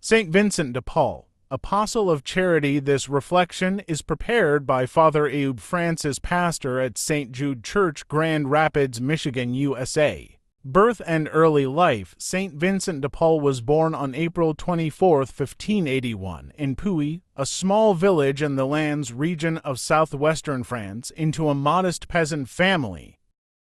Saint Vincent de Paul, Apostle of Charity. This reflection is prepared by Father Aube Francis, pastor at St. Jude Church, Grand Rapids, Michigan, USA. Birth and early life. Saint Vincent de Paul was born on April 24, 1581, in Puy, a small village in the Landes region of southwestern France, into a modest peasant family.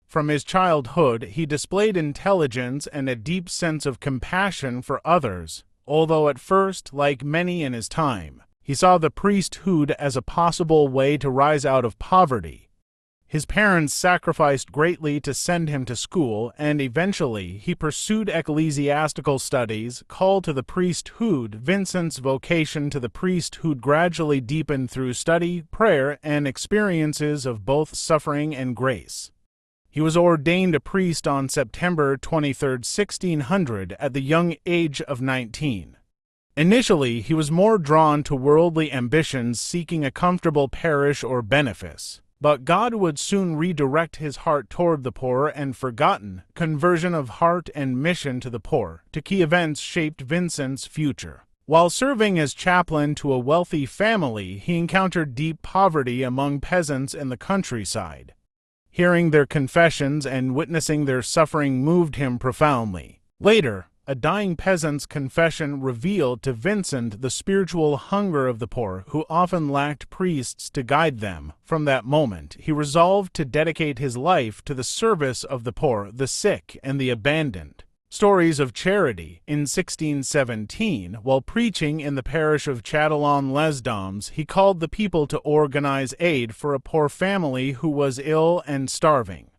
From his childhood, he displayed intelligence and a deep sense of compassion for others, although at first, like many in his time, he saw the priesthood as a possible way to rise out of poverty. His parents sacrificed greatly to send him to school, and eventually he pursued ecclesiastical studies. Called to the priesthood, Vincent's vocation to the priesthood gradually deepened through study, prayer, and experiences of both suffering and grace. He was ordained a priest on September 23, 1600, at the young age of 19. Initially, he was more drawn to worldly ambitions, seeking a comfortable parish or benefice. But God would soon redirect his heart toward the poor and forgotten. Conversion of heart and mission to the poor. Two key events shaped Vincent's future. While serving as chaplain to a wealthy family, he encountered deep poverty among peasants in the countryside. Hearing their confessions and witnessing their suffering moved him profoundly. Later, a dying peasant's confession revealed to Vincent the spiritual hunger of the poor, who often lacked priests to guide them. From that moment, he resolved to dedicate his life to the service of the poor, the sick, and the abandoned. Stories of charity. In 1617, while preaching in the parish of Châtillon-les-Dames, he called the people to organize aid for a poor family who was ill and starving.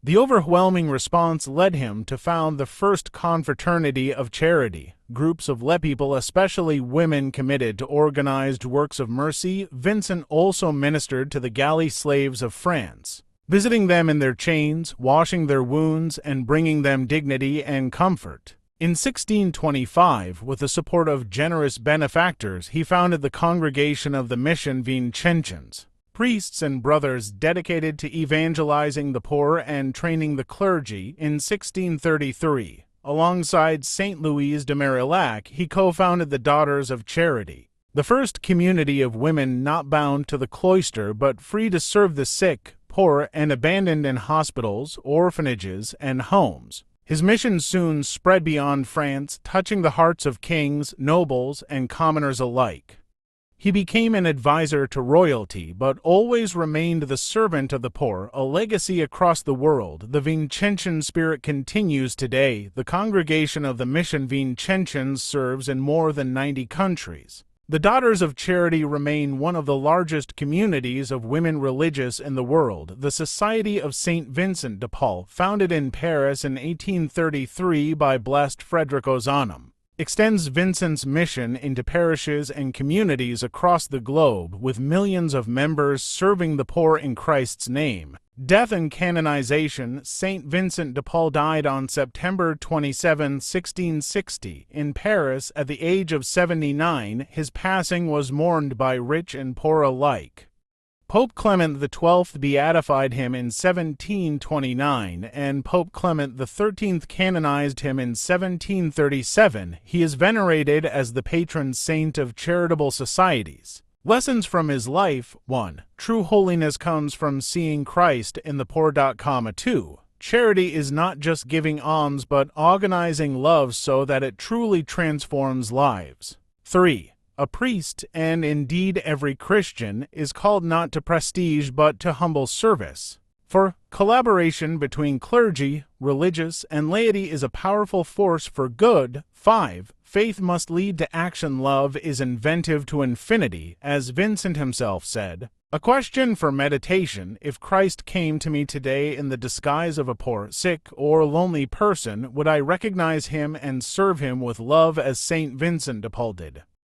The overwhelming response led him to found the first confraternity of charity, groups of laypeople, especially women, committed to organized works of mercy. Vincent also ministered to the galley slaves of France, visiting them in their chains, washing their wounds, and bringing them dignity and comfort. In 1625, with the support of generous benefactors, he founded the Congregation of the Mission Vincentians, priests and brothers dedicated to evangelizing the poor and training the clergy. In 1633, alongside Saint Louise de Marillac, he co-founded the Daughters of Charity, the first community of women not bound to the cloister but free to serve the sick, poor, and abandoned in hospitals, orphanages, and homes. His mission soon spread beyond France, touching the hearts of kings, nobles, and commoners alike. He became an advisor to royalty, but always remained the servant of the poor, a legacy across the world. The Vincentian spirit continues today. The Congregation of the Mission Vincentians serves in more than 90 countries. The Daughters of Charity remain one of the largest communities of women religious in the world. The Society of Saint Vincent de Paul, founded in Paris in 1833 by Blessed Frederick Ozanam, extends Vincent's mission into parishes and communities across the globe, with millions of members serving the poor in Christ's name. Death and canonization. Saint Vincent de Paul died on September 27, 1660, in Paris at the age of 79. His passing was mourned by rich and poor alike. Pope Clement XII beatified him in 1729, and Pope Clement XIII canonized him in 1737. He is venerated as the patron saint of charitable societies. Lessons from his life. 1. True holiness comes from seeing Christ in the poor. 2. Charity is not just giving alms but organizing love so that it truly transforms lives. 3. A priest, and indeed every Christian, is called not to prestige but to humble service. For collaboration between clergy, religious, and laity is a powerful force for good. 5. Faith must lead to action. Love is inventive to infinity, as Vincent himself said. A question for meditation. If Christ came to me today in the disguise of a poor, sick, or lonely person, would I recognize him and serve him with love as Saint Vincent de Paul did?